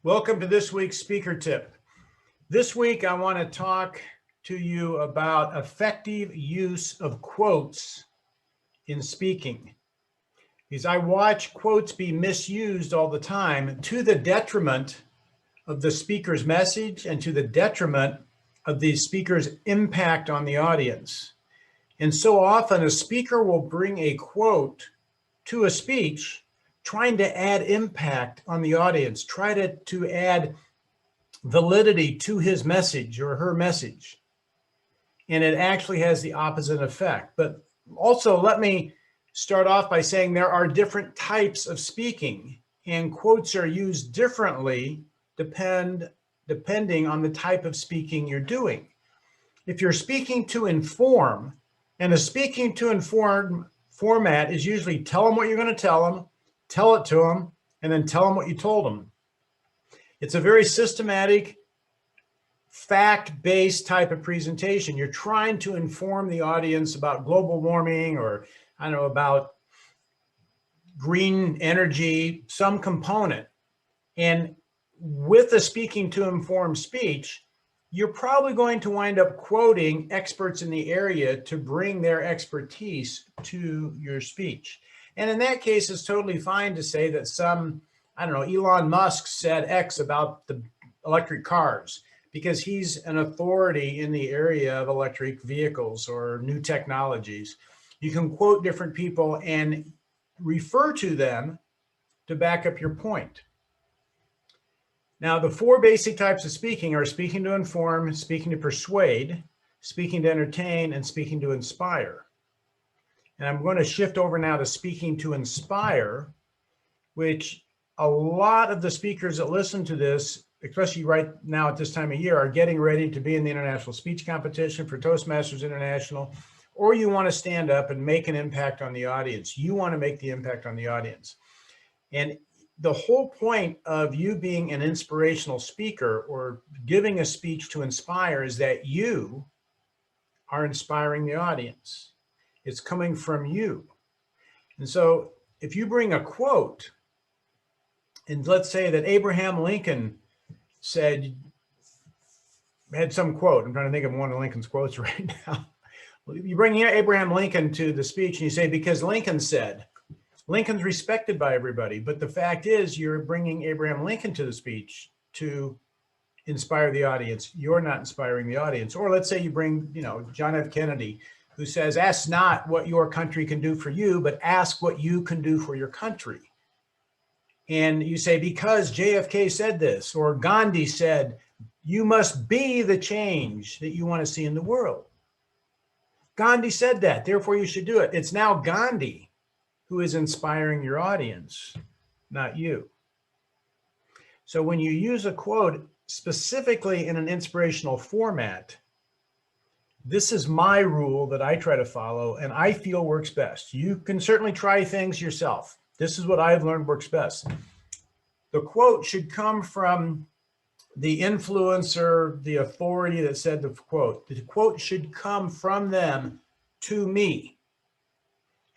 Welcome to this week's speaker tip. This week, I want to talk to you about effective use of quotes in speaking. Because I watch quotes be misused all the time to the detriment of the speaker's message and to the detriment of the speaker's impact on the audience. And so often a speaker will bring a quote to a speech trying to add impact on the audience, try to add validity to his message or her message. And it actually has the opposite effect. But also, let me start off by saying there are different types of speaking, and quotes are used differently depending on the type of speaking you're doing. If you're speaking to inform, and a speaking to inform format is usually tell them what you're going to tell them, tell it to them, and then tell them what you told them. It's a very systematic, fact-based type of presentation. You're trying to inform the audience about global warming or, about green energy, some component. And with a speaking to inform speech, you're probably going to wind up quoting experts in the area to bring their expertise to your speech. And in that case, it's totally fine to say that Elon Musk said X about the electric cars because he's an authority in the area of electric vehicles or new technologies. You can quote different people and refer to them to back up your point. Now, the four basic types of speaking are speaking to inform, speaking to persuade, speaking to entertain, and speaking to inspire. And I'm going to shift over now to speaking to inspire, which a lot of the speakers that listen to this, especially right now at this time of year, are getting ready to be in the international speech competition for Toastmasters International, or you want to stand up and make an impact on the audience. You want to make the impact on the audience. And the whole point of you being an inspirational speaker or giving a speech to inspire is that you are inspiring the audience. It's coming from you. And so if you bring a quote, and let's say that Abraham Lincoln had some quote. I'm trying to think of one of Lincoln's quotes right now. You bring Abraham Lincoln to the speech and you say, because Lincoln said, Lincoln's respected by everybody. But the fact is you're bringing Abraham Lincoln to the speech to inspire the audience. You're not inspiring the audience. Or let's say you bring, John F. Kennedy, who says, ask not what your country can do for you, but ask what you can do for your country. And you say, because JFK said this, or Gandhi said, you must be the change that you want to see in the world. Gandhi said that, therefore you should do it. It's now Gandhi who is inspiring your audience, not you. So when you use a quote specifically in an inspirational format, this is my rule that I try to follow and I feel works best. You can certainly try things yourself. This is what I've learned works best. The quote should come from the influencer, the authority that said the quote. The quote should come from them to me.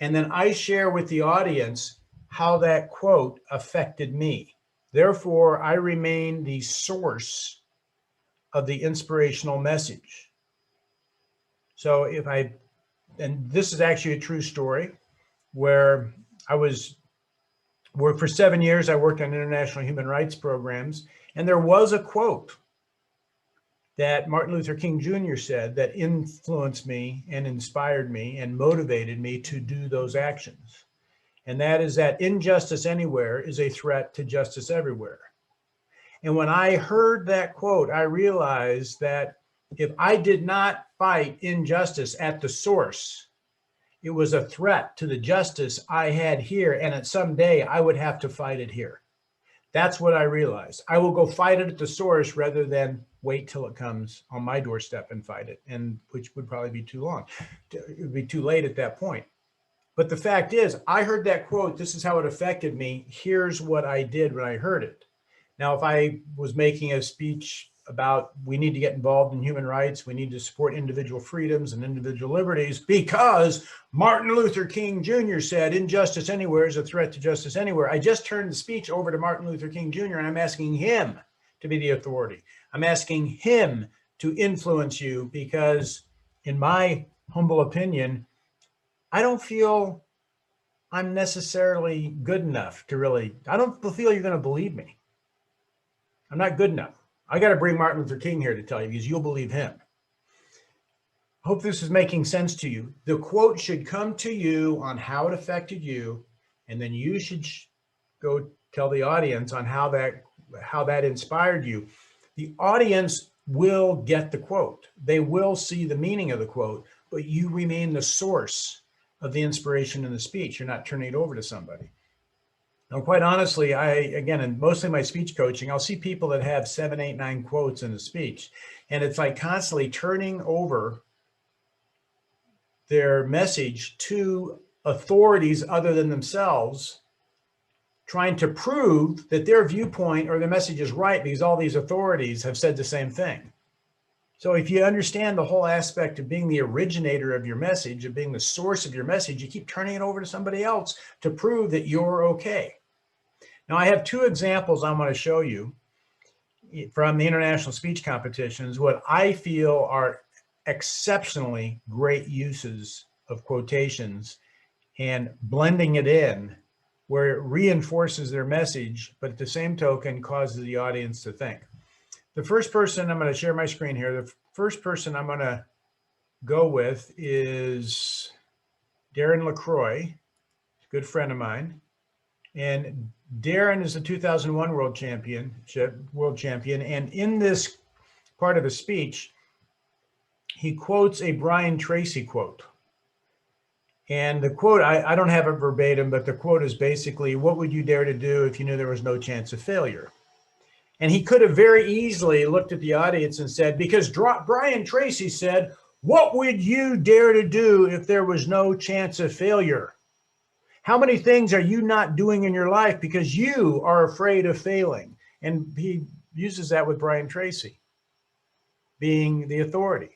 And then I share with the audience how that quote affected me. Therefore, I remain the source of the inspirational message. So and this is actually a true story, where for 7 years, I worked on international human rights programs, and there was a quote that Martin Luther King Jr. said that influenced me and inspired me and motivated me to do those actions. And that is that injustice anywhere is a threat to justice everywhere. And when I heard that quote, I realized that if I did not fight injustice at the source, it was a threat to the justice I had here. And at some day I would have to fight it here. That's what I realized. I will go fight it at the source rather than wait till it comes on my doorstep and fight it, and which would probably be too long. It would be too late at that point. But the fact is, I heard that quote. This is how it affected me. Here's what I did when I heard it. Now, if I was making a speech about we need to get involved in human rights. We need to support individual freedoms and individual liberties because Martin Luther King Jr. said injustice anywhere is a threat to justice anywhere. I just turned the speech over to Martin Luther King Jr. and I'm asking him to be the authority. I'm asking him to influence you because in my humble opinion, I don't feel I'm necessarily good enough to really, I don't feel you're going to believe me. I'm not good enough. I got to bring Martin Luther King here to tell you because you'll believe him. Hope this is making sense to you. The quote should come to you on how it affected you, and then you should go tell the audience on how that inspired you. The audience will get the quote. They will see the meaning of the quote, but you remain the source of the inspiration in the speech. You're not turning it over to somebody. Now, quite honestly, again, and mostly my speech coaching, I'll see people that have 7, 8, 9 quotes in a speech, and it's like constantly turning over their message to authorities other than themselves, trying to prove that their viewpoint or their message is right because all these authorities have said the same thing. So if you understand the whole aspect of being the originator of your message, of being the source of your message, you keep turning it over to somebody else to prove that you're okay. Now, I have 2 examples I want to show you from the international speech competitions, what I feel are exceptionally great uses of quotations and blending it in where it reinforces their message, but at the same token causes the audience to think. The first person, I'm going to share my screen here. The first person I'm going to go with is Darren LaCroix, a good friend of mine. And Darren is the 2001 world champion. And in this part of the speech, he quotes a Brian Tracy quote. And the quote, I don't have it verbatim, but the quote is basically, what would you dare to do if you knew there was no chance of failure? And he could have very easily looked at the audience and said, because Brian Tracy said, what would you dare to do if there was no chance of failure? How many things are you not doing in your life because you are afraid of failing? And he uses that with Brian Tracy being the authority,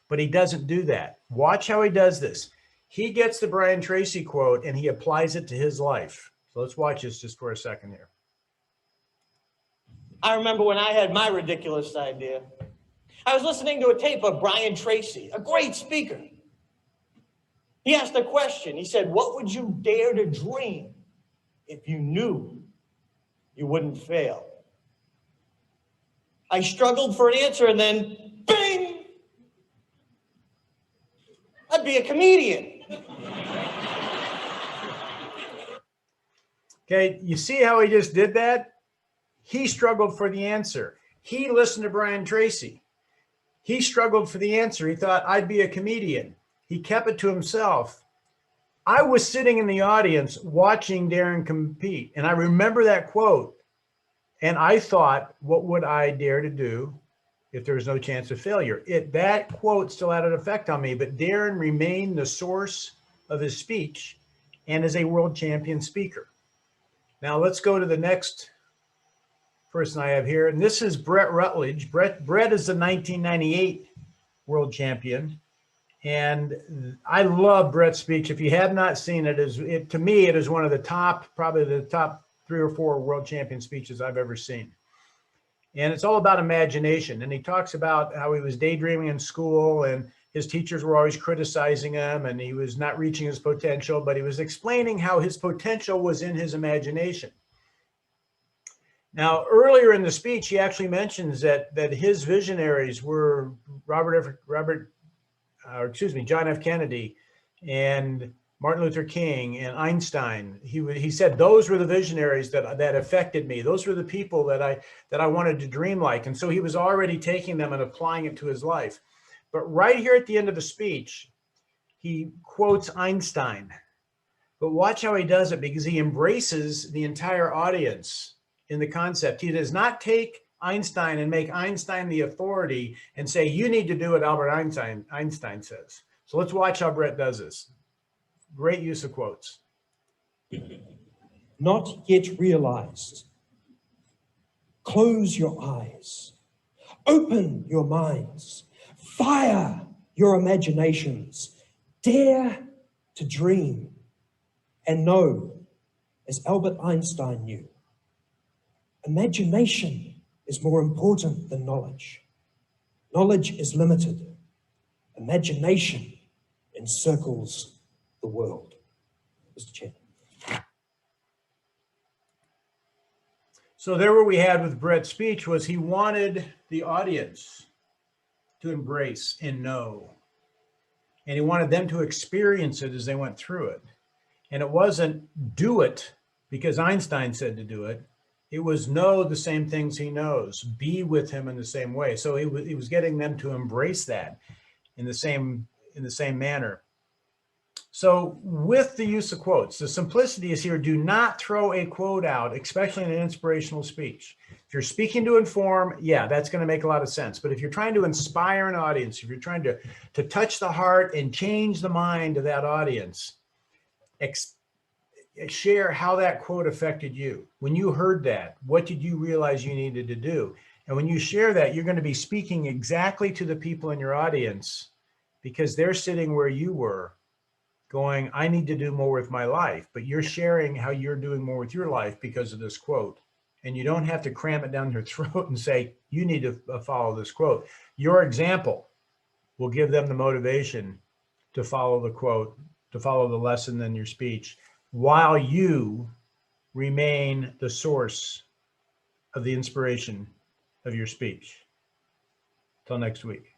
but he doesn't do that. Watch how he does this. He gets the Brian Tracy quote and he applies it to his life. So let's watch this just for a second here. I remember when I had my ridiculous idea. I was listening to a tape of Brian Tracy, a great speaker. He asked a question. He said, what would you dare to dream if you knew you wouldn't fail? I struggled for an answer and then, bing! I'd be a comedian. Okay, you see how he just did that? He struggled for the answer. He listened to Brian Tracy. He struggled for the answer. He thought, I'd be a comedian. He kept it to himself. I was sitting in the audience watching Darren compete, and I remember that quote, and I thought, what would I dare to do if there was no chance of failure? That quote still had an effect on me, but Darren remained the source of his speech and is a world champion speaker. Now let's go to the next person I have here, and this is Brett Rutledge. Brett is the 1998 world champion, and I love Brett's speech. If you have not seen it, to me, it is one of the top, probably the top 3 or 4 world champion speeches I've ever seen. And it's all about imagination. And he talks about how he was daydreaming in school and his teachers were always criticizing him and he was not reaching his potential, but he was explaining how his potential was in his imagination. Now, earlier in the speech, he actually mentions that his visionaries were John F. Kennedy and Martin Luther King and Einstein. He said those were the visionaries that affected me. Those were the people that I wanted to dream like. And so he was already taking them and applying it to his life. But right here at the end of the speech, he quotes Einstein. But watch how he does it, because he embraces the entire audience in the concept. He does not take Einstein and make Einstein the authority and say, you need to do what Albert Einstein says. So let's watch how Brett does this. Great use of quotes. Not yet realized. Close your eyes. Open your minds. Fire your imaginations. Dare to dream. And know, as Albert Einstein knew, imagination is more important than knowledge. Knowledge is limited. Imagination encircles the world. Mr. Chair. So there what we had with Brett's speech was he wanted the audience to embrace and know. And he wanted them to experience it as they went through it. And it wasn't do it because Einstein said to do it. It was know the same things he knows, be with him in the same way. So he was getting them to embrace that in the same manner. So with the use of quotes, the simplicity is here. Do not throw a quote out, especially in an inspirational speech. If you're speaking to inform, yeah, that's going to make a lot of sense. But if you're trying to inspire an audience, if you're trying to touch the heart and change the mind of that audience, share how that quote affected you. When you heard that, what did you realize you needed to do? And when you share that, you're going to be speaking exactly to the people in your audience because they're sitting where you were going, I need to do more with my life, but you're sharing how you're doing more with your life because of this quote. And you don't have to cram it down their throat and say, you need to follow this quote. Your example will give them the motivation to follow the quote, to follow the lesson in your speech, while you remain the source of the inspiration of your speech. Till next week.